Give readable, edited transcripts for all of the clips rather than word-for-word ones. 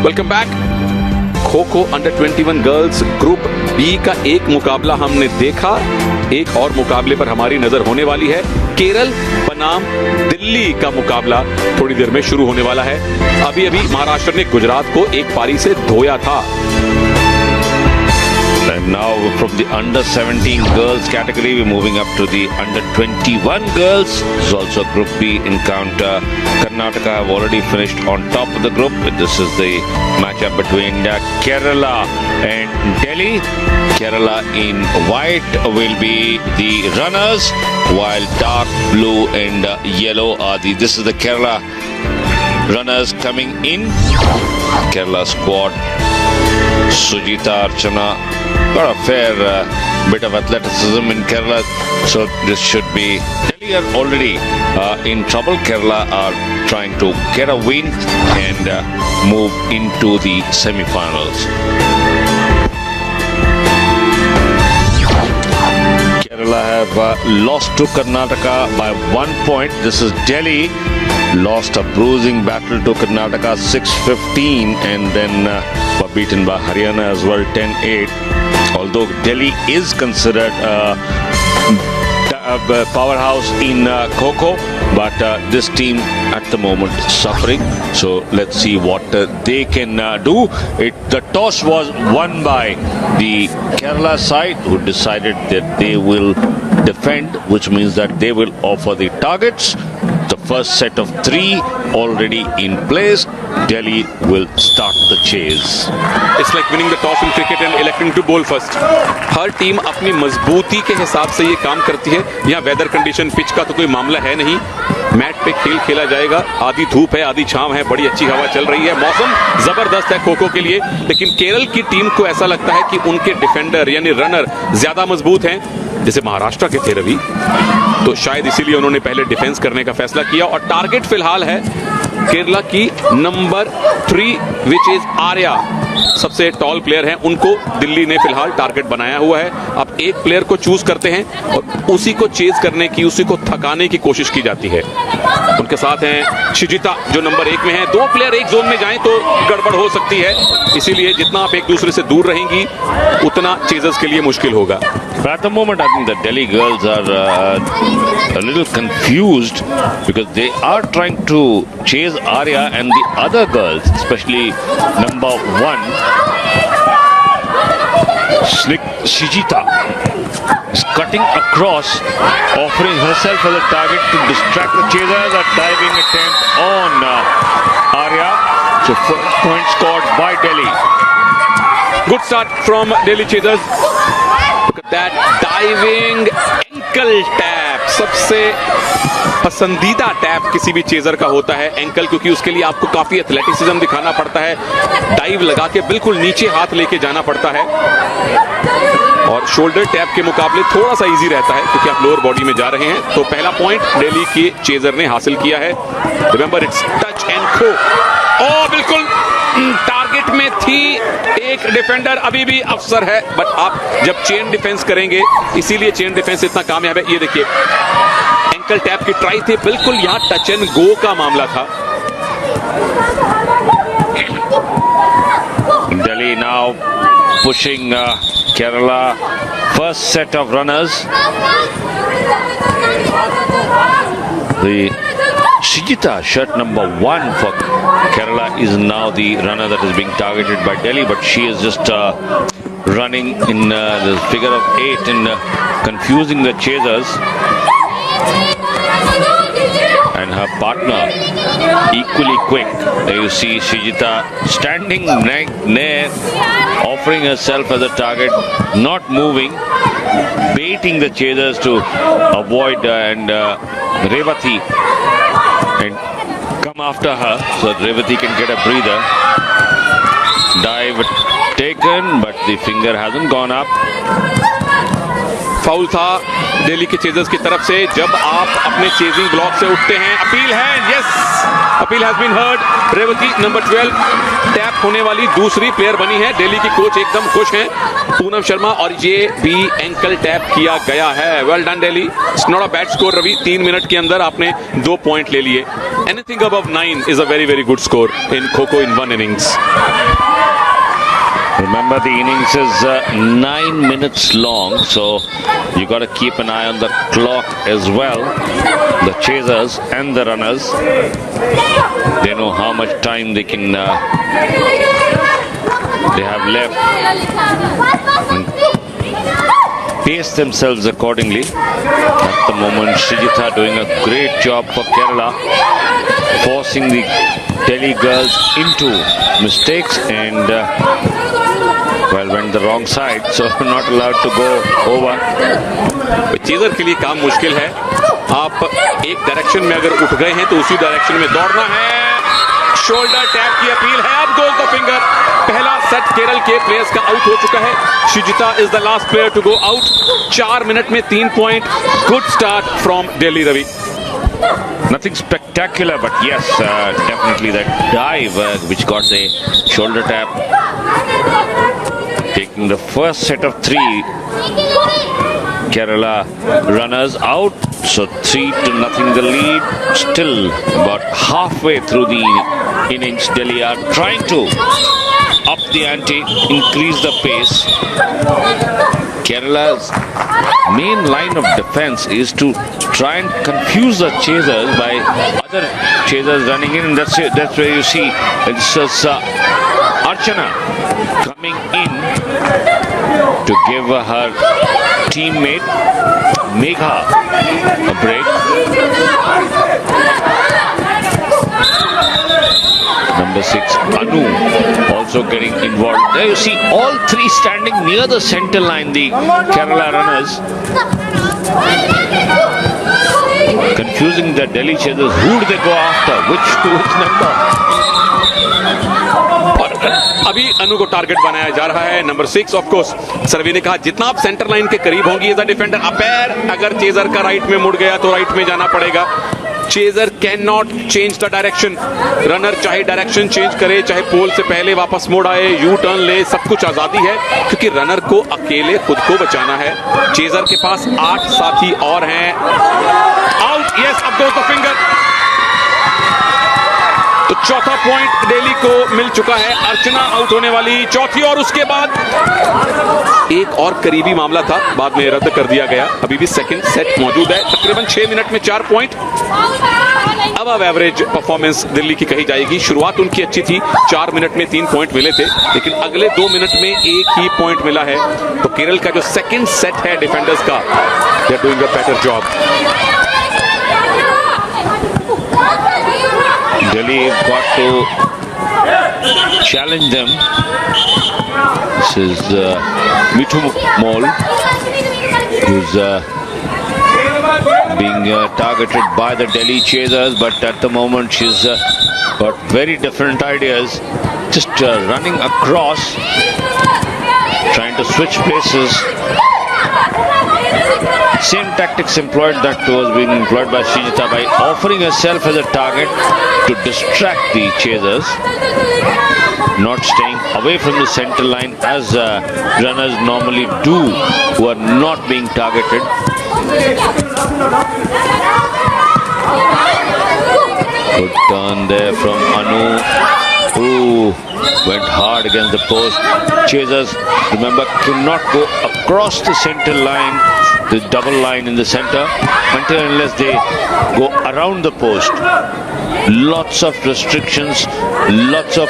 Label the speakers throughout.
Speaker 1: Welcome back. Kho kho under 21 girls group B का एक मुकाबला हमने देखा, एक और मुकाबले पर हमारी नजर होने वाली है। केरल बनाम दिल्ली का मुकाबला थोड़ी देर में शुरू होने वाला है। अभी अभी महाराष्ट्र ने गुजरात को एक पारी से धोया था।
Speaker 2: And now from the under 17 girls category, we're moving up to the under 21 girls. This is also Group B encounter. Karnataka have already finished on top of the group. This is the matchup between Kerala and Delhi. Kerala in white will be the runners, while dark blue and yellow are this is the Kerala runners coming in. Kerala squad. Sujita Archana, got a fair bit of athleticism in Kerala, so this should be. Delhi are already in trouble. Kerala are trying to get a win and move into the semi-finals. Kerala have lost to Karnataka by 1 point. This is Delhi. Lost a bruising battle to Karnataka 6-15 and then were beaten by Haryana as well 10-8. Although Delhi is considered a powerhouse in Kho-Kho, but this team at the moment is suffering. So let's see what they can do. The toss was won by the Kerala side, who decided that they will defend, which means that they will offer the targets. The first set of 3 already in place. Delhi will start the chase.
Speaker 1: It's like winning the toss in cricket and electing to bowl first. Her team अपनी मजबूती के हिसाब से ये काम करती है। यहाँ वेदर कंडीशन, पिच का तो कोई मामला है नहीं। मैट पे खेल खेला जाएगा। आधी धूप है, आधी छांव है, बड़ी अच्छी हवा चल रही है। मौसम जबरदस्त है खो खो के लिए, लेकिन केरल की टीम को ऐसा लगता है कि उनके डिफेंडर यानी रनर ज्यादा मजबूत हैं, जैसे महाराष्ट्र के थे रवि। तो शायद इसीलिए उन्होंने पहले डिफेंस करने का फैसला किया। और टारगेट फिलहाल है केरला की नंबर 3 विच इज आर्या। सबसे टॉल प्लेयर हैं, उनको दिल्ली ने फिलहाल टारगेट बनाया हुआ है। अब एक प्लेयर को चूज करते हैं और उसी को चेज करने की, उसी को थकाने की कोशिश की जाती है। उनके साथ हैं शिजिता जो नंबर 1 में है। 2 प्लेयर एक जोन में जाएं तो गड़बड़ हो सकती है, इसीलिए जितना आप एक दूसरे से दूर रहेंगी उतना चेजर्स के लिए मुश्किल होगा।
Speaker 2: But at the moment, I think the Delhi girls are a little confused because they are trying to chase Arya and the other girls, especially number 1, Shijita, is cutting across, offering herself as a target to distract the chasers. A diving attempt on Arya. So first point scored by Delhi.
Speaker 1: Good start from Delhi chasers. Look at that diving ankle tap. सबसे पसंदीदा tap किसी भी chaser का होता है ankle, क्योंकि उसके लिए आपको काफी एथलेटिसिज्म दिखाना पड़ता है। डाइव लगा के बिल्कुल नीचे हाथ लेके जाना पड़ता है, और शोल्डर टैप के मुकाबले थोड़ा सा इजी रहता है क्योंकि आप लोअर बॉडी में जा रहे हैं। तो पहला पॉइंट दिल्ली के चेजर ने हासिल किया है। Remember it's touch and throw. ओ बिल्कुल टारगेट में थी एक डिफेंडर, अभी भी अफसर है, बट आप जब चेन डिफेंस करेंगे, इसीलिए चेन डिफेंस इतना कामयाब है। ये देखिए एंकल टैप की ट्राई थी, बिल्कुल यहां टच एंड गो का मामला था।
Speaker 2: Delhi now pushing Kerala. First set of runners. The Shijita, shirt number 1 for Kerala, is now the runner that is being targeted by Delhi, but she is just running in the figure of 8 and confusing the chasers. And her partner equally quick. There you see Shijita standing near, offering herself as a target, not moving, baiting the chasers to avoid and Revati and come after her so that Revati can get a breather. Dive taken, but the finger hasn't gone up.
Speaker 1: Foul था दिल्ली के chasers की तरफ से। जब आप अपने chasing block से उठते हैं, अपील है, yes, appeal has been heard. Revathi number 12 tap होने वाली दूसरी प्लेयर बनी है। दिल्ली की कोच एकदम खुश हैं पूनम शर्मा, और ये भी एंकल टैप किया गया है। Well done Delhi, it's not a bad score Ravi, 3 minute के अंदर आपने 2 पॉइंट ले लिए। Anything above 9 is a very very good score in kho-kho in 1 innings.
Speaker 2: Remember, the innings is 9 minutes long, so you got to keep an eye on the clock as well. The chasers and the runners, they know how much time they can they have left, and pace themselves accordingly. At the moment, Srijitha doing a great job for Kerala, forcing the Delhi girls into mistakes, and well, went the wrong side, so not allowed to go over.
Speaker 1: Chaser के लिए काम मुश्किल है। आप एक direction में अगर उठ गए हैं तो उसी डायरेक्शन में दौड़ना है। शोल्डर टैप की अपील है, अब गोल द फिंगर। पहला सेट केरल के प्लेयर्स का आउट हो चुका है। Sreejita is the last player to go out. 4 minute में 3 point. Good start from Delhi Ravi.
Speaker 2: Nothing spectacular, but yes, definitely that dive which got the shoulder tap, taking the first set of 3 Kerala runners out. So 3-0 the lead. Still about halfway through the innings, Delhi are trying to up the ante, increase the pace. Kerala's main line of defense is to try and confuse the chasers by other chasers running in, and that's where you see this is Archana coming in to give her teammate Megha a break. Number 6 Anu also getting involved. There you see all 3 standing near the center line, the Kerala runners, confusing the Delhi chasers. Who do they go after? Which number?
Speaker 1: और अभी अनु को target बनाया जा रहा है। Number 6 of course सर्वे ने कहा जितना आप सेंटर लाइन के करीब होंगी एज अ डिफेंडर, अपेयर अगर चेजर का राइट में मुड़ गया तो राइट में जाना पड़ेगा। Chaser can not change the direction. Runner चाहे डायरेक्शन चेंज करे, चाहे पोल से पहले वापस मुड़ आए, यू टर्न ले, सब कुछ आजादी है, क्योंकि रनर को अकेले खुद को बचाना है। चेजर के पास 8 साथी और हैं। आउट, यस, अब गोज द फिंगर। तो चौथा पॉइंट दिल्ली को मिल चुका है। अर्चना आउट होने वाली, चौथी, और उसके बाद एक और करीबी मामला था, बाद में रद्द कर दिया गया। अभी भी सेकंड सेट मौजूद है। तकरीबन 6 मिनट में 4 पॉइंट। अब एवरेज परफॉर्मेंस दिल्ली की कही जाएगी। शुरुआत उनकी अच्छी थी, 4 मिनट में 3 पॉइंट मिले थे, लेकिन अगले 2 मिनट में 1 ही पॉइंट मिला है। तो केरल का जो सेकंड सेट है डिफेंडर्स का, they are doing a better job.
Speaker 2: Delhi got to challenge them. This is Mithu Mol, who's being targeted by the Delhi chasers, but at the moment she's got very different ideas. Just running across, trying to switch places. Same tactics employed that was being employed by Srijitha, by offering herself as a target to distract the chasers, not staying away from the center line as runners normally do who are not being targeted. Good turn there from Anu, who went hard against the post. Chasers, remember, cannot go across the center line, the double line in the center, until unless they go around the post. Lots of restrictions, lots of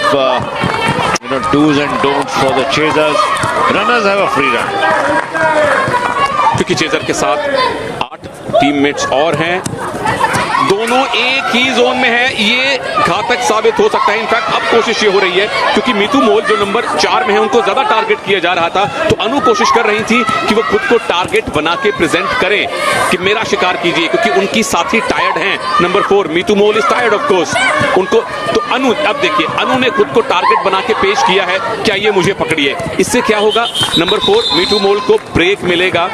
Speaker 2: do's and don'ts for the chasers. Runners have a free run.
Speaker 1: क्योंकि chaser के साथ 8 teammates और हैं, दोनों एक ही zone में है, ये घातक साबित हो सकता है। इनफैक्ट अब कोशिश ये हो रही है, क्योंकि मीतू मोल जो नंबर 4 में है उनको ज्यादा टारगेट किया जा रहा था, तो अनु कोशिश कर रही थी कि वो खुद को टारगेट बना के प्रेजेंट करें कि मेरा शिकार कीजिए, क्योंकि उनकी साथी टायर्ड हैं। Number 4 Meetu mole is tired of course उनको। तो अनु, अब देखिए, अनु ने खुद को टारगेट बना के पेश किया है, क्या ये मुझे पकड़िए। इससे क्या होगा, नंबर 4 मीतू मोल को ब्रेक मिलेगा,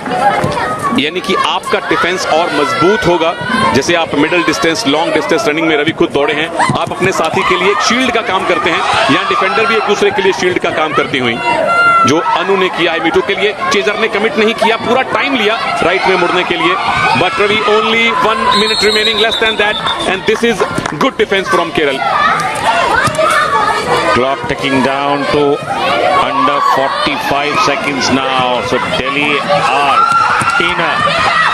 Speaker 1: यानी कि आपका डिफेंस और मजबूत होगा। जैसे आप middle distance, long distance running में रवि खुद दौड़े हैं, आप अपने साथी के लिए एक शील्ड का काम करते हैं, यहां डिफेंडर भी एक दूसरे के लिए शील्ड का काम करती हुई। जो अनु ने किया है मीटू के लिए। चेजर ने कमिट नहीं किया, पूरा टाइम लिया राइट में मुड़ने के लिए, but Ravi only 1 minute remaining, less than that, and this is good defense from Kerala.
Speaker 2: Clock ticking down to under 45 seconds now. So Delhi are in a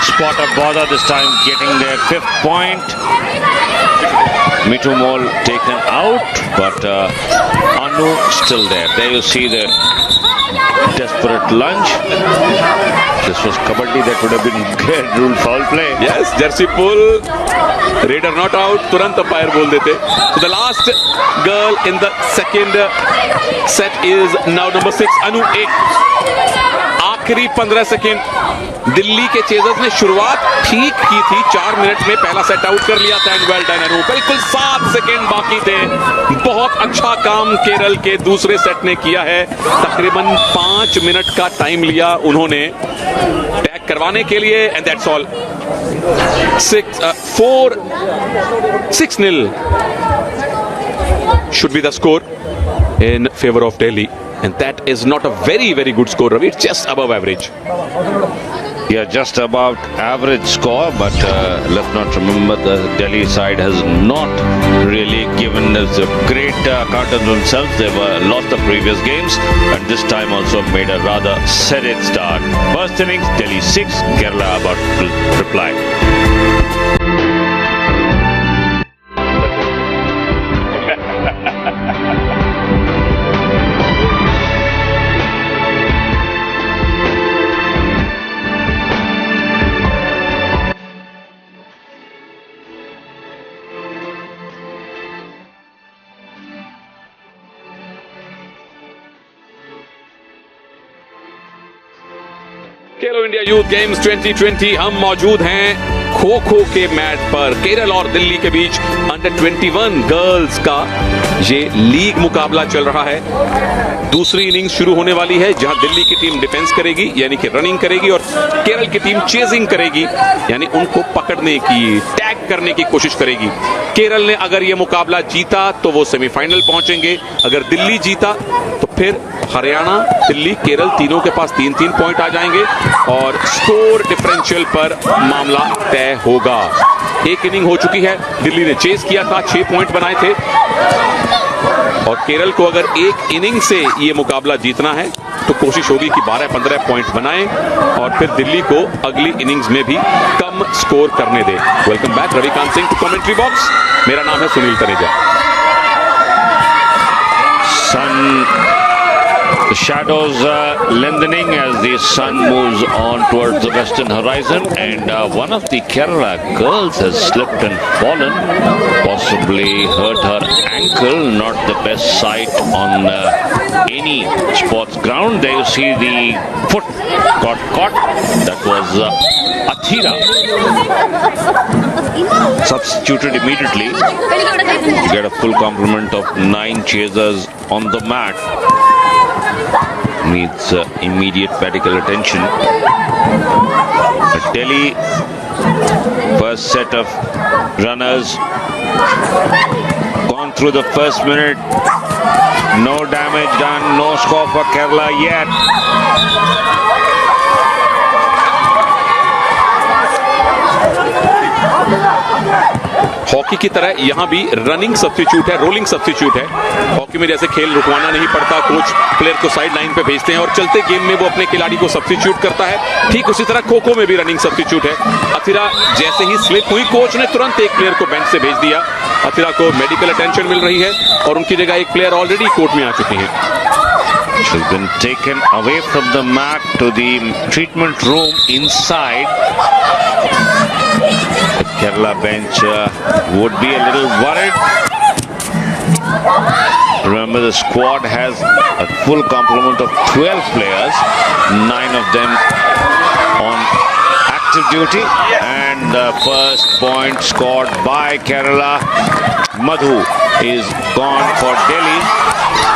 Speaker 2: spot of bother this time, getting their 5th point. Mitu Mol taken out, but Anu still there. There you see the desperate lunge. This was kabaddi, that would have been great rule foul play.
Speaker 1: Yes, jersey pull, Raider not out, तुरंत umpire बोल देते. So the last girl in the second set is now number 6 Anu 8. आखिरी 15 second Delhi के chasers ने शुरुआत ठीक की थी, 4 मिनट में पहला सेट आउट कर लिया था, एंड वेल डन अनु। बिल्कुल 7 सेकेंड बाकी थे। बहुत अच्छा काम केरल के दूसरे सेट ने किया है। तकरीबन 5 मिनट का टाइम लिया उन्होंने टैग करवाने के लिए, and that's all. 6-0 should be the score in favor of Delhi, and that is not a very good score, Ravi. It's just above average.
Speaker 2: Yeah, just about average score, but let's not remember the Delhi side has not really given us a great account of themselves. They were lost the previous games, and this time also made a rather serene start. First innings, Delhi 6, Kerala about to reply.
Speaker 1: Khelo India youth games 2020 हम मौजूद हैं खो खो के match पर। केरल और दिल्ली के बीच under 21 girls का ये league मुकाबला चल रहा है। दूसरी इनिंग्स शुरू होने वाली है, जहां दिल्ली की टीम डिफेंस करेगी यानी कि रनिंग करेगी, और केरल की टीम चेजिंग करेगी यानी उनको पकड़ने की, टैग करने की कोशिश करेगी। केरल ने अगर ये मुकाबला जीता तो वो सेमीफाइनल पहुंचेंगे, अगर दिल्ली जीता तो फिर हरियाणा, दिल्ली, केरल तीनों के पास 3-3 पॉइंट आ जाएंगे और स्कोर डिफरेंशियल पर मामला तय होगा। एक इनिंग हो चुकी है, दिल्ली ने चेस किया था, 6 पॉइंट बनाए थे, और केरल को अगर एक इनिंग से ये मुकाबला जीतना है तो कोशिश होगी कि 12-15 पॉइंट बनाएं और फिर दिल्ली को अगली इनिंग्स में भी कम स्कोर करने दे। Welcome back Ravikant Singh to commentary box. मेरा नाम है Sunil Taneja.
Speaker 2: The shadows lengthening as the sun moves on towards the western horizon, and one of the Kerala girls has slipped and fallen, possibly hurt her ankle. Not the best sight on any sports ground. There you see the foot got caught. That was Athira, substituted immediately to get a full complement of 9 chasers on the mat. Needs immediate medical attention. Delhi, first set of runners gone through the first minute. No damage done, no score for Kerala yet.
Speaker 1: Hockey की तरह यहां भी running substitute है, rolling substitute है। Hockey में जैसे खेल रुकवाना नहीं पड़ता, कोच प्लेयर को साइड लाइन पे भेजते हैं और चलते गेम में वो अपने खिलाड़ी को सब्स्टिट्यूट करता है। ठीक उसी तरह खो खो में भी रनिंग सब्स्टिट्यूट है। अथिरा जैसे ही स्लिप हुई, कोच ने तुरंत एक प्लेयर को बेंच से भेज दिया। अथिरा को मेडिकल अटेंशन मिल रही है और उनकी जगह एक प्लेयर ऑलरेडी कोर्ट में आ चुकी है।
Speaker 2: She's been taken away from the mat to the treatment room inside. The Kerala bench would be a little worried. Remember, the squad has a full complement of 12 players, 9 of them on active duty, and the first point scored by Kerala. Madhu is gone for Delhi.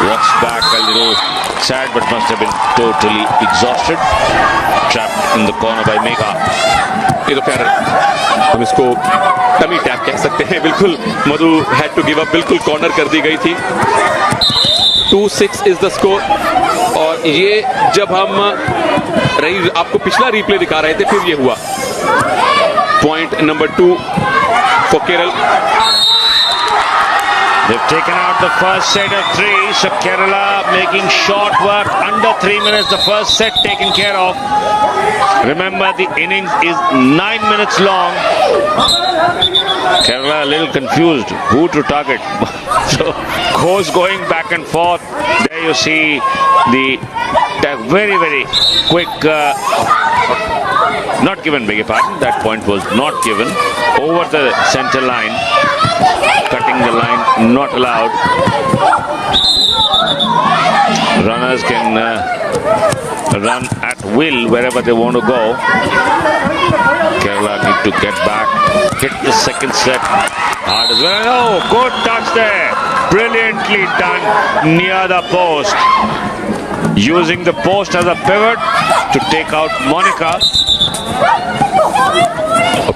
Speaker 2: Walks back a little sad, but must have been totally exhausted. Trapped in the corner by Megha.
Speaker 1: ये तो खैर हम इसको tummy tap कह सकते हैं। बिल्कुल मधु had to give up, बिल्कुल कॉर्नर कर दी गई थी। 2-6 इज द स्कोर, और ये जब हम आपको पिछला रिप्ले दिखा रहे थे फिर ये हुआ। Point number 2 for Kerala.
Speaker 2: They've taken out the first set of 3, so Kerala making short work. Under 3 minutes, the first set taken care of. Remember, the innings is 9 minutes long. Kerala a little confused who to target. So, Ghosh going back and forth. There you see the very, very quick, not given, beg your pardon. That point was not given. Over the center line. Cutting the line, not allowed. Runners can run at will wherever they want to go. Kerala need to get back, hit the second set hard as well. Oh, good touch there. Brilliantly done near the post. Using the post as a pivot to take out Monica.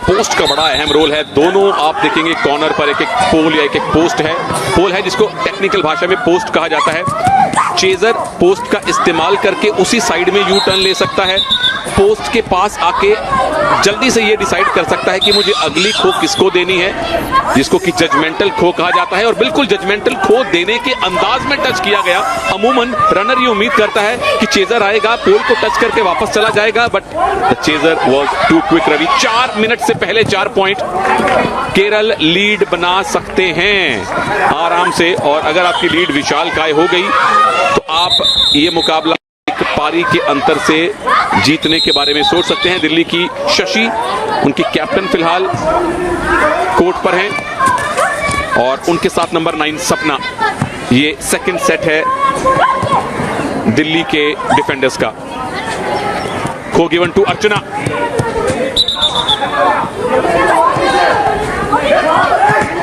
Speaker 1: Post का बड़ा अहम role है। दोनों आप देखेंगे corner पर एक एक पोल या एक एक पोस्ट है। पोल है जिसको टेक्निकल भाषा में पोस्ट कहा जाता है। चेजर पोस्ट का इस्तेमाल करके उसी साइड में यू टर्न ले सकता है। पोस्ट के पास आके जल्दी से ये डिसाइड कर सकता है कि मुझे अगली खो किसको देनी है, जिसको कि जजमेंटल खो कहा जाता है। और बिल्कुल जजमेंटल खो देने के अंदाज में टच किया गया। अमूमन रनर ये उम्मीद करता है कि चेजर आएगा, पोल को टच करके वापस चला जाएगा, but the chaser was too quick. Ravi 4 minute से पहले 4 पॉइंट केरल लीड बना सकते हैं आराम से। और अगर आपकी लीड विशाल काय हो गई तो आप ये मुकाबला एक पारी के अंतर से जीतने के बारे में सोच सकते हैं। दिल्ली की शशि, उनकी कैप्टन फिलहाल कोर्ट पर हैं और उनके साथ नंबर 9 सपना। ये सेकंड सेट है दिल्ली के डिफेंडर्स का। Kho given to Archana.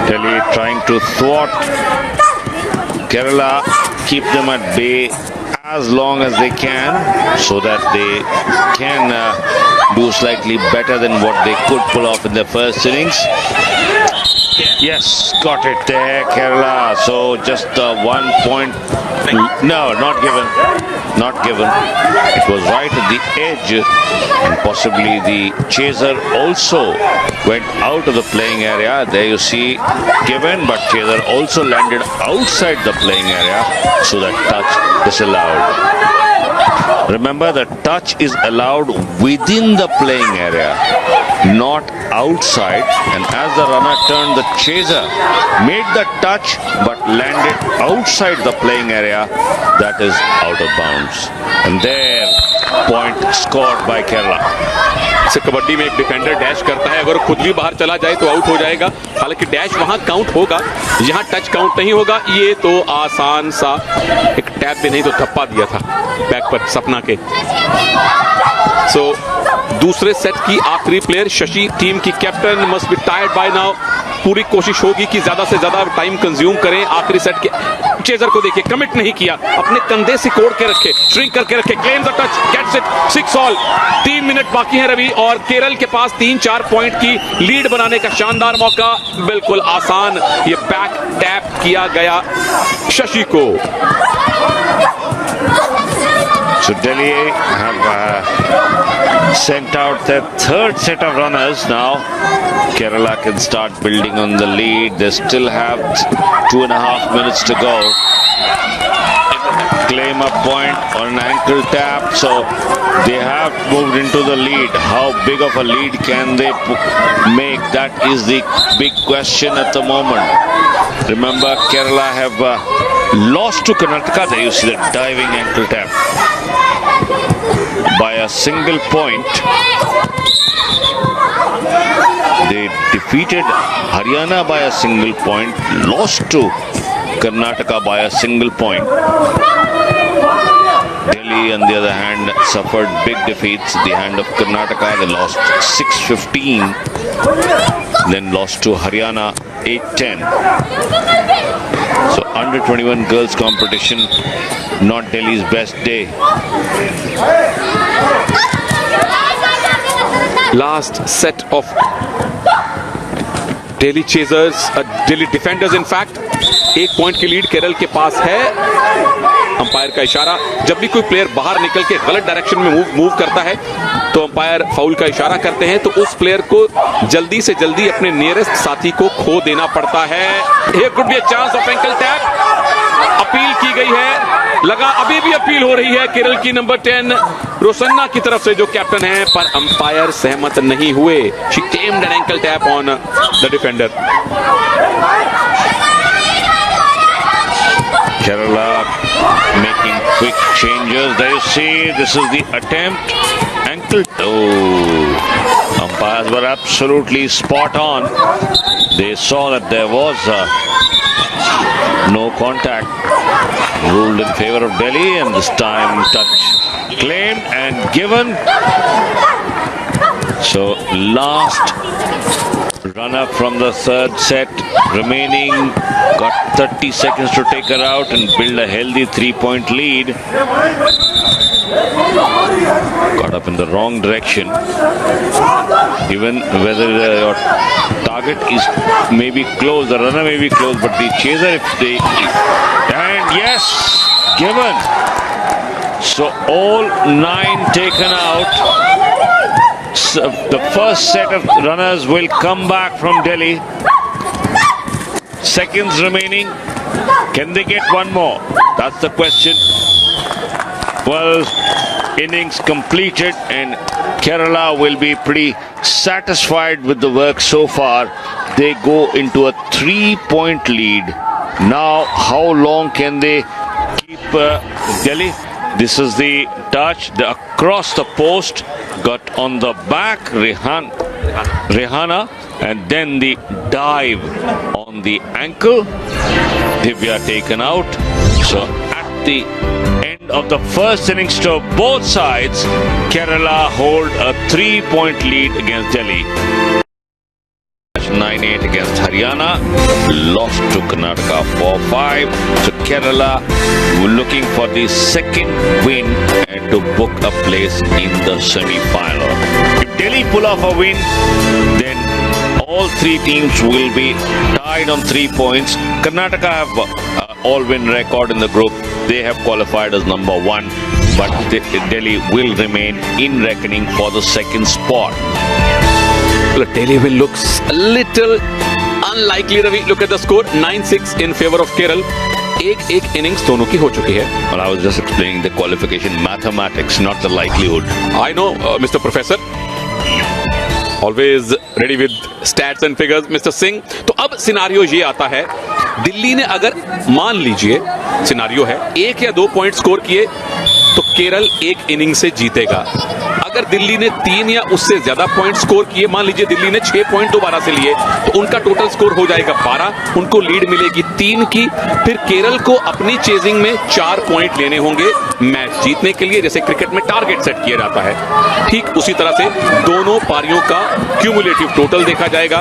Speaker 2: Delhi trying to thwart Kerala, keep them at bay as long as they can, so that they can do slightly better than what they could pull off in their first innings. Yes, got it there, Kerala. So just 1 point. No, not given. Not given. It was right at the edge, and possibly the chaser also went out of the playing area. There you see, given, but chaser also landed outside the playing area, so that touch disallowed. Remember, the touch is allowed within the playing area, not outside. And as the runner turned, the chaser made the touch but landed outside the playing area. That is out of bounds. And there, point scored by Kerala.
Speaker 1: से कबड्डी में एक defender dash करता है, अगर खुद भी बाहर चला जाए तो आउट हो जाएगा। हालांकि डैश वहां काउंट होगा, यहां टच काउंट नहीं होगा। ये तो आसान सा एक टैप भी नहीं तो थप्पा दिया था बैक पर सपना के। सो दूसरे सेट की आखिरी प्लेयर शशि, टीम की captain, must be tired by now. पूरी कोशिश होगी कि ज्यादा से ज्यादा टाइम कंज्यूम करें आखिरी सेट के। चेजर को देखिए, कमिट नहीं किया, अपने कंधे से कोड़ के रखे, श्रिंक करके रखे, claim the touch, gets it, 6 all. 3 minute बाकी है रवि, और केरल के पास 3-4 पॉइंट की लीड बनाने का शानदार मौका। बिल्कुल आसान ये बैक टैप किया गया शशि को।
Speaker 2: So Delhi have sent out their third set of runners now. Kerala can start building on the lead. They still have 2.5 minutes to go. Claim a point on an ankle tap, so they have moved into the lead. How big of a lead can they make? That is the big question at the moment. Remember, Kerala have lost to Karnataka. There you see the diving ankle tap by a single point. They defeated Haryana by a single point, lost to Karnataka by a single point. Delhi, on the other hand, suffered big defeats at the hand of Karnataka. They lost 6-15, then lost to Haryana 8-10. So under 21 girls competition, not Delhi's best day.
Speaker 1: Last set of Delhi Chasers, Delhi Defenders in fact, 1 point की lead Kerala के पास है। Umpire का इशारा। जब भी कोई player बाहर निकल के गलत डायरेक्शन में मूव करता है तो अंपायर फाउल का इशारा करते हैं, तो उस प्लेयर को जल्दी से जल्दी अपने नियरेस्ट साथी को खो देना पड़ता है। Here could be a chance of ankle tap. Appeal की गई है, लगा अभी भी अपील हो रही है केरल की नंबर 10 रोसन्ना की तरफ से जो कैप्टन है, पर अंपायर सहमत नहीं हुए। She claimed an ankle tap on the defender.
Speaker 2: Kerala making quick changes. There you see, this is the attempt. Ankle. Oh, umpires were absolutely spot on. They saw that there was no contact. Ruled in favor of Delhi, and this time touch claimed and given. So last runner from the third set remaining, got 30 seconds to take her out and build a healthy 3-point lead. Got up in the wrong direction. Even whether your target is maybe close, the runner may be close, but the chaser, if they, and yes, given. So all 9 taken out. So the first set of runners will come back from Delhi. Seconds remaining. Can they get one more? That's the question. 12 innings completed, and Kerala will be pretty satisfied with the work so far. They go into a 3-point lead. Now, how long can they keep Delhi? This is the touch, across the post, got on the back, Rehana, and then the dive on the ankle. Divya taken out. So at the end of the first innings to both sides, Kerala hold a 3-point lead against Delhi. 9-8 against Haryana, lost to Karnataka 4-5. So Kerala looking for the second win and to book a place in the semi-final. If Delhi pull off a win, then all 3 teams will be tied on 3 points. Karnataka have all-win record in the group. They have qualified as number 1, but Delhi will remain in reckoning for the second spot.
Speaker 1: The Delhi win looks a little unlikely, Ravi. Look at the score, 9-6 in favor of Kerala. एक innings दोनों की हो चुकी है.
Speaker 2: Well, I was just explaining the qualification mathematics, not the likelihood.
Speaker 1: I know, Mr. Professor. Always ready with stats and figures, Mr. Singh. तो अब scenario ये आता है, दिल्ली ने अगर मान लीजिए सिनारियो है 1 या 2 पॉइंट स्कोर किए तो केरल एक इनिंग से जीतेगा. अगर दिल्ली ने 3 या उससे ज्यादा पॉइंट स्कोर किए, मान लीजिए दिल्ली ने 6 पॉइंट दोबारा से लिए, तो उनका टोटल स्कोर हो जाएगा 12. उनको लीड मिलेगी 3 की. फिर केरल को अपनी चेजिंग में 4 पॉइंट लेने होंगे मैच जीतने के लिए, जैसे क्रिकेट में टारगेट सेट किया जाता है. ठीक उसी तरह से दोनों पारियों का क्यूमुलेटिव टोटल देखा जाएगा.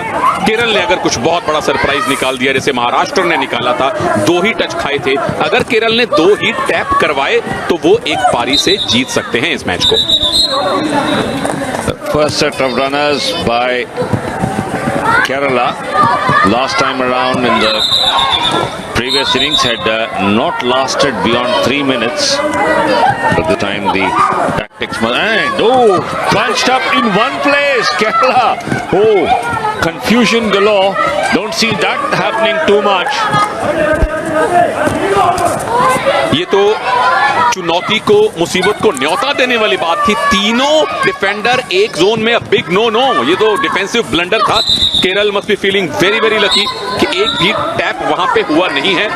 Speaker 1: केरल ने अगर कुछ बहुत बड़ा सरप्राइज निकाल दिया, जैसे महाराष्ट्र ने निकाला था, 2 ही टच खाए थे, अगर केरल ने 2 ही टैप करवाए तो वो एक पारी से जीत सकते हैं इस मैच को.
Speaker 2: The first set of runners by Kerala last time around in the previous innings had not lasted beyond 3 minutes. At the time the tactics and bunched up in one place, Kerala. Oh, confusion galore. Don't see that happening too much.
Speaker 1: ये तो चुनौती को, मुसीबत को न्योता देने वाली बात थी. तीनों डिफेंडर एक जोन में, बिग नो. ये तो डिफेंसिव ब्लंडर था. Kerala must be feeling very very lucky कि एक भी टैप वहां पे हुआ नहीं है.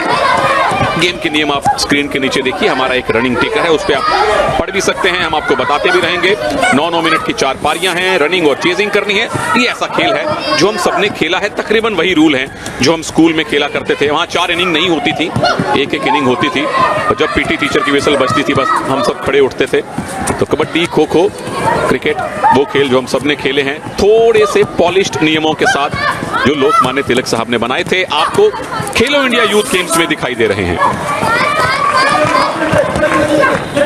Speaker 1: गेम के नियम आप स्क्रीन के नीचे देखिए, हमारा एक रनिंग टेकर है, उस पर आप पढ़ भी सकते हैं, हम आपको बताते भी रहेंगे. 9-9 मिनट की 4 पारियां हैं, रनिंग और चेजिंग करनी है. ये ऐसा खेल है जो हम सबने खेला है, तकरीबन वही रूल हैं जो हम स्कूल में खेला करते थे. वहां 4 इनिंग नहीं होती थी, एक इनिंग होती थी, और जब पीटी टीचर की विसल बजती थी बस हम सब खड़े उठते थे. तो कबड्डी, खो खो, क्रिकेट, वो खेल जो हम सबने खेले हैं, थोड़े से पॉलिश्ड नियमों के साथ जो लोकमान्य तिलक साहब ने बनाए थे, आपको खेलो इंडिया यूथ गेम्स में दिखाई दे रहे हैं.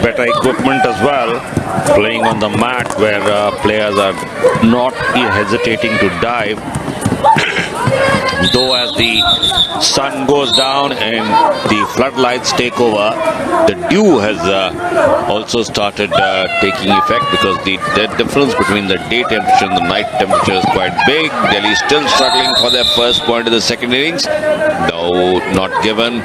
Speaker 2: Better equipment as well, playing on the mat where players are not hesitating to dive. Though as the sun goes down and the floodlights take over, the dew has also started taking effect, because the difference between the day temperature and the night temperature is quite big. Delhi still struggling for their first point of the second innings, though not given.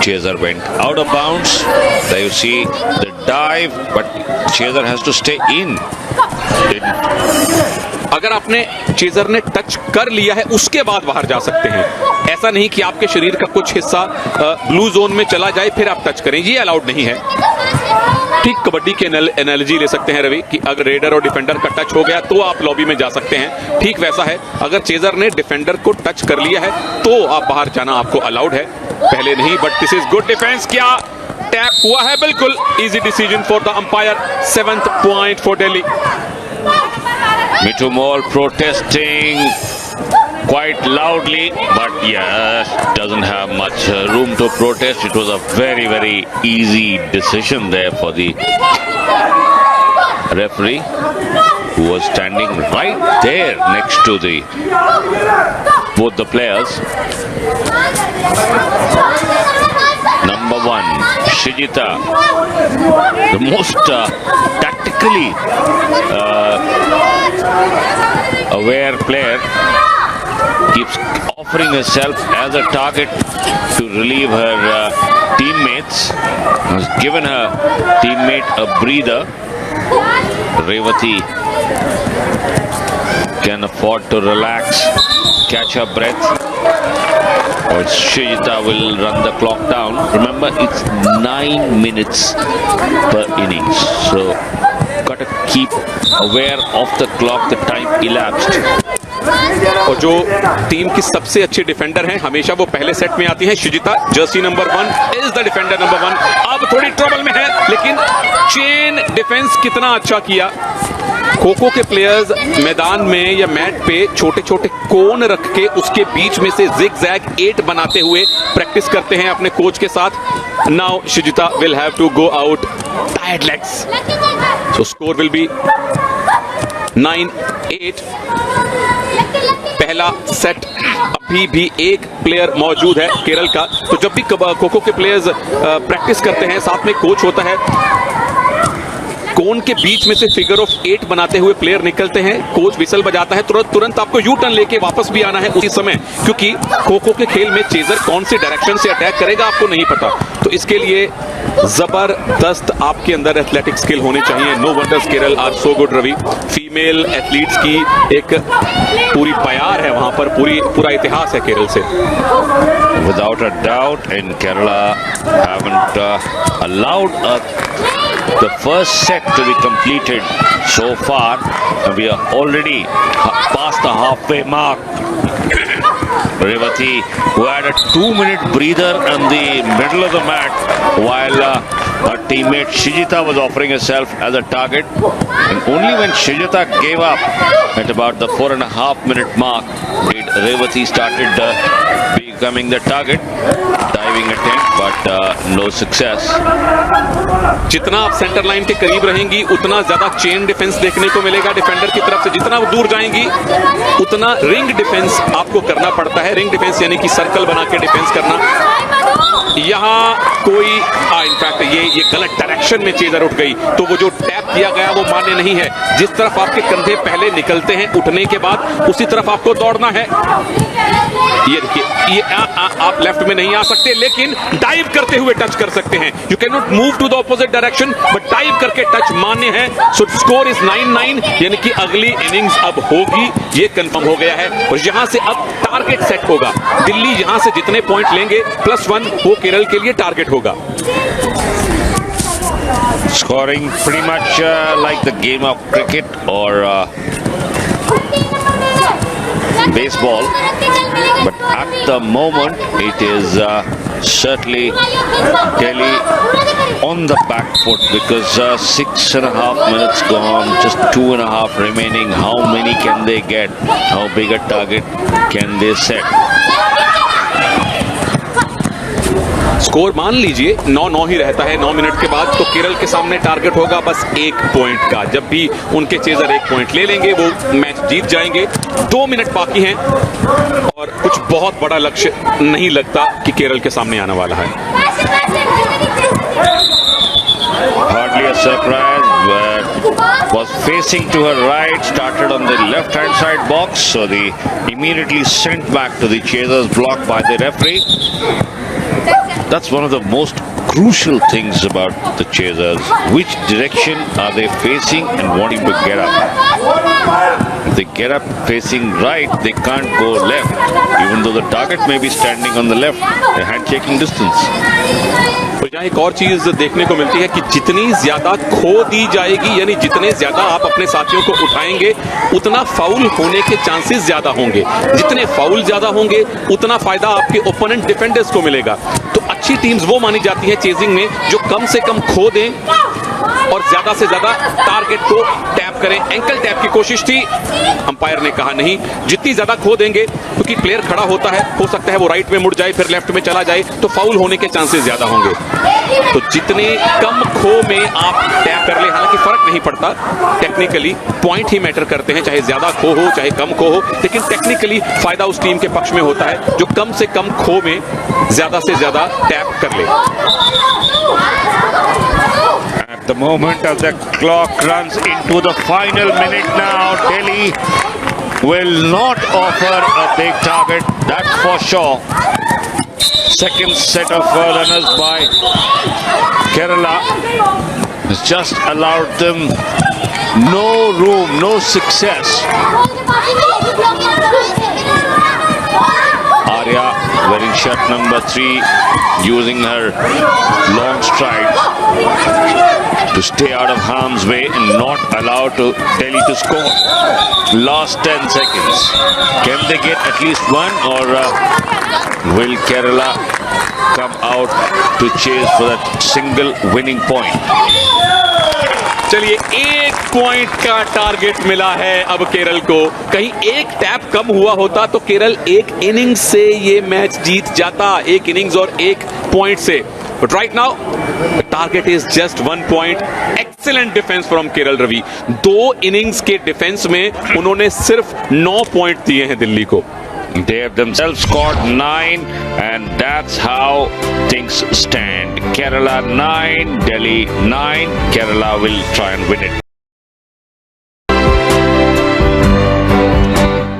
Speaker 2: Chaser went out of bounds. There you see the dive, but Chaser has to stay in.
Speaker 1: अगर आपने chaser ने touch कर लिया है उसके बाद बाहर जा सकते हैं। ऐसा नहीं कि आपके शरीर का कुछ हिस्सा ब्लू जोन में चला जाए फिर आप टच करें, ये अलाउड नहीं है। ठीक कबड्डी की एनालॉजी ले सकते हैं रवि कि अगर रेडर और डिफेंडर का टच हो गया तो आप लॉबी में जा सकते हैं, ठीक वैसा है। अगर चेजर ने डिफेंडर को टच कर लिया है तो आप बाहर जाना आपको अलाउड है, पहले नहीं। But this is good defence. क्या टैप हुआ है? बिल्कुल easy decision for the umpire. 7th point for Delhi.
Speaker 2: Mithu Mall protesting quite loudly, but yes, doesn't have much room to protest. It was a very, very easy decision there for the referee, who was standing right there next to both the players. Number 1, Shijita, the most tactically aware player, keeps offering herself as a target to relieve her teammates. Has given her teammate a breather. Revati can afford to relax, catch her breath, or Shijita will run the clock down. Remember, it's 9 minutes per innings, so got to keep aware of the clock, the time elapsed.
Speaker 1: और जो team की सबसे अच्छी defender हैं हमेशा वो पहले set में आती है। Shijita, jersey number 1 is the defender number 1। अब थोड़ी ट्रबल में है, लेकिन चेन डिफेंस कितना अच्छा किया। खो खो के प्लेयर्स मैदान में या मैट पे छोटे छोटे कोन रख के उसके बीच में से जिग जैग 8 बनाते हुए प्रैक्टिस करते हैं अपने कोच के साथ। Now Shijita will have to go out tired legs, so score will be 9-8। पहला सेट अभी भी एक प्लेयर मौजूद है केरल का। तो जब भी खो खो के प्लेयर्स प्रैक्टिस करते हैं, साथ में कोच होता है, कोन के बीच में से फिगर ऑफ 8 बनाते हुए प्लेयर निकलते हैं, कोच विसल बजाता है, तुरंत आपको यू टर्न लेके वापस भी आना है उसी समय, क्योंकि खो खो के खेल में चेजर कौन से डायरेक्शन से अटैक करेगा आपको नहीं पता। तो इसके लिए जबरदस्त आपके अंदर एथलेटिक स्किल होने चाहिए। No wonders Kerala are so good Ravi. Female athletes की एक पूरी प्यार है वहां पर, पूरा इतिहास है केरल से।
Speaker 2: Without a doubt, in Kerala haven't allowed the first set to be completed so far. We are already past the halfway mark. Revati, who had a 2-minute breather in the middle of the mat, while her teammate Shijita was offering herself as a target. And only when Shijita gave up at about the 4.5-minute mark did Revati started becoming the target. Diving attempt, but no success.
Speaker 1: जितना आप centre line के करीब रहेंगी उतना ज्यादा chain defence देखने को मिलेगा डिफेंडर की तरफ से। जितना दूर जाएंगी उतना रिंग डिफेंस आपको करना पड़ता है। रिंग डिफेंस यानी कि सर्कल बना के डिफेंस करना। यहाँ कोई इनफैक्ट ये गलत डायरेक्शन में चेजर उठ गई, तो वो जो टैप किया गया वो मान्य नहीं है। जिस तरफ आपके कंधे पहले निकलते हैं उठने के बाद, उसी तरफ आपको दौड़ना है। ये देखिए, ये आप लेफ्ट में नहीं आ सकते, लेकिन डाइव करते हुए टच कर सकते हैं। You can not move to the opposite direction, but dive करके टच मान्य है। सो स्कोर इज 9-9, यानी कि अगली इनिंग्स अब होगी, ये कंफर्म हो गया है। और यहां से अब टारगेट सेट होगा। दिल्ली यहां से जितने पॉइंट लेंगे +1 वो केरल के लिए टारगेट होगा।
Speaker 2: Scoring pretty much like the game of cricket or baseball, but at the moment it is certainly Delhi on the back foot, because 6.5 minutes gone, just 2.5 remaining. How many can they get? How big a target can they set?
Speaker 1: Score मान लीजिए 9-9 ही रहता है 9 minute के बाद, तो केरल के सामने target होगा बस 1 पॉइंट का। जब भी उनके चेजर 1 पॉइंट ले लेंगे वो मैच जीत जाएंगे। 2 मिनट बाकी हैं और कुछ बहुत बड़ा लक्ष्य नहीं लगता कि केरल के सामने आने वाला है।
Speaker 2: Hardly a surprise, but was facing to her right, started on the left-hand side box, so they immediately sent back to the chasers, blocked by the referee. That's one of the most crucial things about the chasers. Which direction are they facing and wanting to get up? If they get up facing right, they can't go left, even though the target may be standing on the left, a handshaking distance.
Speaker 1: और यहाँ एक और चीज देखने को मिलती है कि जितनी ज्यादा खो दी जाएगी, यानी जितने ज्यादा आप अपने साथियों को उठाएंगे, उतना फाउल होने के चांसेस ज्यादा होंगे। जितने फाउल ज्यादा होंगे, उतना फायदा आपके ओपोनेंट डिफेंडर्स को मिलेगा। तो अच्छी टीम्स वो मानी जाती है चेजिंग में जो कम से कम खो दें और ज्यादा से ज्यादा टारगेट को टैप करें। एंकल टैप की कोशिश थी, अंपायर ने कहा नहीं। जितनी ज्यादा खो देंगे, क्योंकि प्लेयर खड़ा होता है, हो सकता है वो राइट में मुड़ जाए फिर लेफ्ट में चला जाए, तो फाउल होने के चांसेस ज्यादा होंगे। तो जितने कम खो में आप टैप कर ले, हालांकि फर्क नहीं पड़ता, टेक्निकली पॉइंट ही मैटर करते हैं, चाहे ज्यादा खो हो चाहे कम खो हो, लेकिन टेक्निकली फायदा उस टीम के पक्ष में होता है जो कम से कम खो में ज्यादा से ज्यादा टैप कर ले।
Speaker 2: At the moment of the clock runs into the final minute now, Delhi will not offer a big target, that's for sure. Second set of runners by Kerala has just allowed them no room, no success. Arya wearing shirt number 3, using her long strides to stay out of harm's way and not allow Delhi to score. Last 10 seconds. Can they get at least one, or will Kerala come out to chase for that single winning point?
Speaker 1: चलिए 1 point का target मिला है अब केरल को। कहीं एक tap कम हुआ होता तो केरल एक इनिंग्स से ये मैच जीत जाता, 1 इनिंग्स और 1 पॉइंट से। But right now target is just 1 point. Excellent defence from Kerala Ravi. 2 innings के डिफेंस में उन्होंने सिर्फ 9 पॉइंट दिए हैं दिल्ली को।
Speaker 2: They have themselves scored 9, and that's how things stand. Kerala 9, Delhi 9. Kerala will try and win it.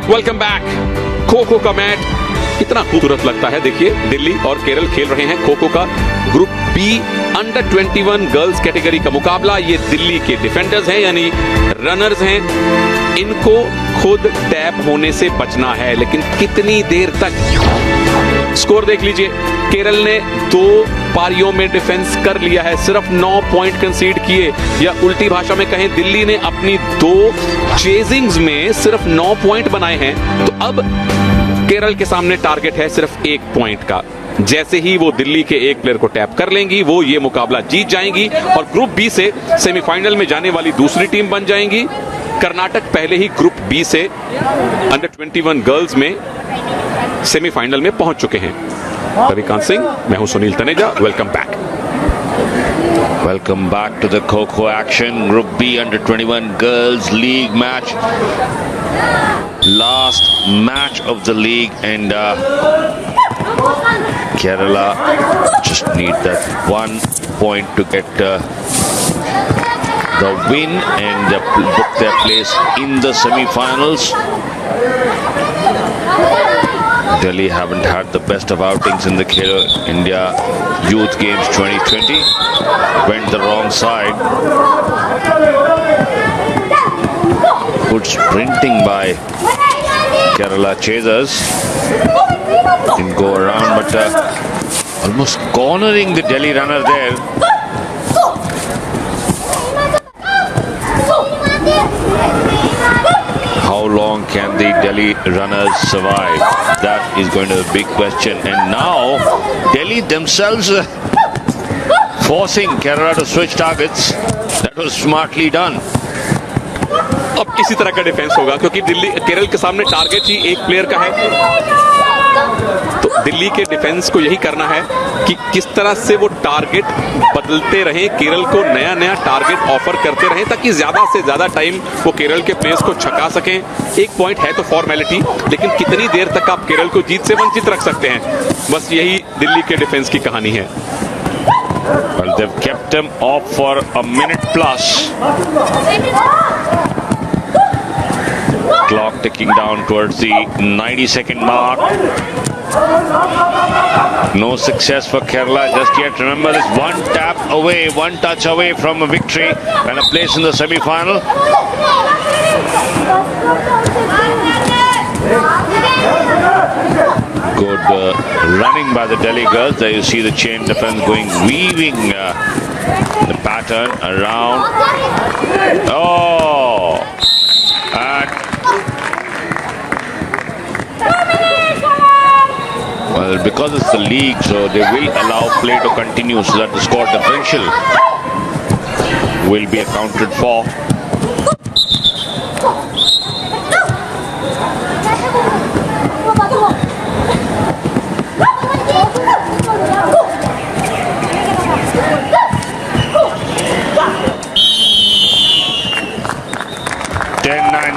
Speaker 1: Welcome back. Kho kho का match कितना खूबसूरत लगता है। देखिए दिल्ली और केरल खेल रहे हैं खो खो का group be under 21 girls category का मुकाबला। ये दिल्ली के डिफेंडर्स हैं, यानी रनर्स हैं। इनको खुद टैप होने से बचना है, लेकिन कितनी देर तक। स्कोर देख लीजिए, केरल ने 2 पारियों में डिफेंस कर लिया है, सिर्फ 9 पॉइंट कंसीड किए, या उल्टी भाषा में कहें दिल्ली ने अपनी 2 चेजिंग्स में सिर्फ 9 पॉइंट बनाए हैं। तो अब केरल के सामने टारगेट है सिर्फ 1 पॉइंट का। जैसे ही वो दिल्ली के एक प्लेयर को टैप कर लेंगी, वो ये मुकाबला जीत जाएंगी और ग्रुप बी से सेमीफाइनल में जाने वाली दूसरी टीम बन जाएंगी। कर्नाटक पहले ही ग्रुप बी से अंडर 21 गर्ल्स में सेमीफाइनल में पहुंच चुके हैं। रविकांत सिंह, मैं हूं Sunil Taneja. Welcome back.
Speaker 2: Welcome back to the Kho action. Group B under 21 Girls League match. Last match of the league, and Kerala just need that 1 point to get the win and book their place in the semi-finals. Delhi haven't had the best of outings in the Khelo India Youth Games 2020. Went the wrong side. Good sprinting by Kerala chasers. Didn't go around, but almost cornering the Delhi runner there. How long can the Delhi runners survive? That is going to be a big question. And now Delhi themselves forcing Kerala to switch targets. That was smartly done.
Speaker 1: अब इसी तरह का defence होगा, क्योंकि दिल्ली केरल के सामने target ही एक player का है। तो दिल्ली के डिफेंस को यही करना है कि किस तरह से वो टारगेट बदलते रहें, केरल को नया नया टारगेट ऑफर करते रहें ताकि ज्यादा से ज्यादा टाइम वो केरल के प्लेयर्स को छका सकें। एक पॉइंट है तो फॉर्मेलिटी, लेकिन कितनी देर तक आप केरल को जीत से वंचित रख सकते हैं, बस यही दिल्ली के डिफेंस की कहानी है।
Speaker 2: Well, they've kept him off for a minute plus. Clock ticking down towards the 90-second mark. No success for Kerala just yet. Remember, this one tap away, one touch away from a victory and a place in the semi-final. Good running by the Delhi girls. There you see the chain defense going, weaving the pattern around. Oh! And well, because it's the league, so they will allow play to continue so that the score differential will be accounted for.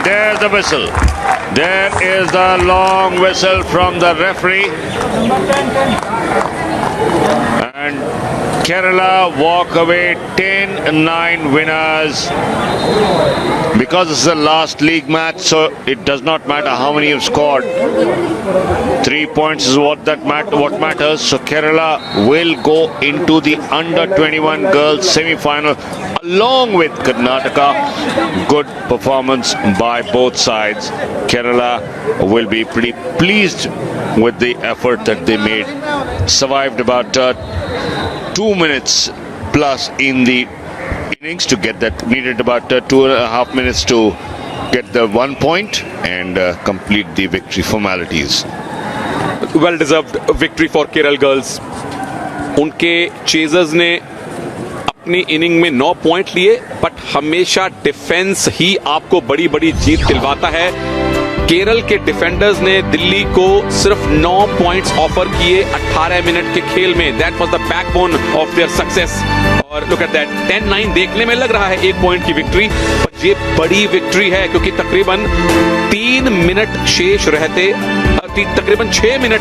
Speaker 2: There's the whistle. There is the long whistle from the referee. And Kerala walk away 10-9 winners. Because this is the last league match, so it does not matter how many you've scored. 3 points is what matters. So Kerala will go into the under-21 girls semi-final along with Karnataka. Good performance by both sides. Kerala will be pretty pleased with the effort that they made. Survived about 2 minutes plus in the innings to get that. Needed about 2.5 minutes to get the 1 point and complete the victory formalities.
Speaker 1: Well deserved victory for Kerala girls. उनके chasers ने अपनी inning में 9 point लिए, but हमेशा defence ही आपको बड़ी बड़ी जीत दिलवाता है। केरल के डिफेंडर्स ने दिल्ली को सिर्फ 9 पॉइंट्स ऑफर किए 18 मिनट के खेल में। That was the backbone of their success. और लुक एट दैट, 10-9 देखने में लग रहा है 1 पॉइंट की विक्ट्री, पर ये बड़ी विक्ट्री है क्योंकि तकरीबन 6 मिनट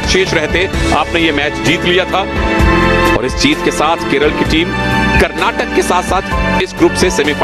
Speaker 1: शेष रहते आपने ये मैच जीत लिया था। और इस जीत के साथ केरल की टीम कर्नाटक के साथ साथ इस ग्रुप से सेमीफाइनल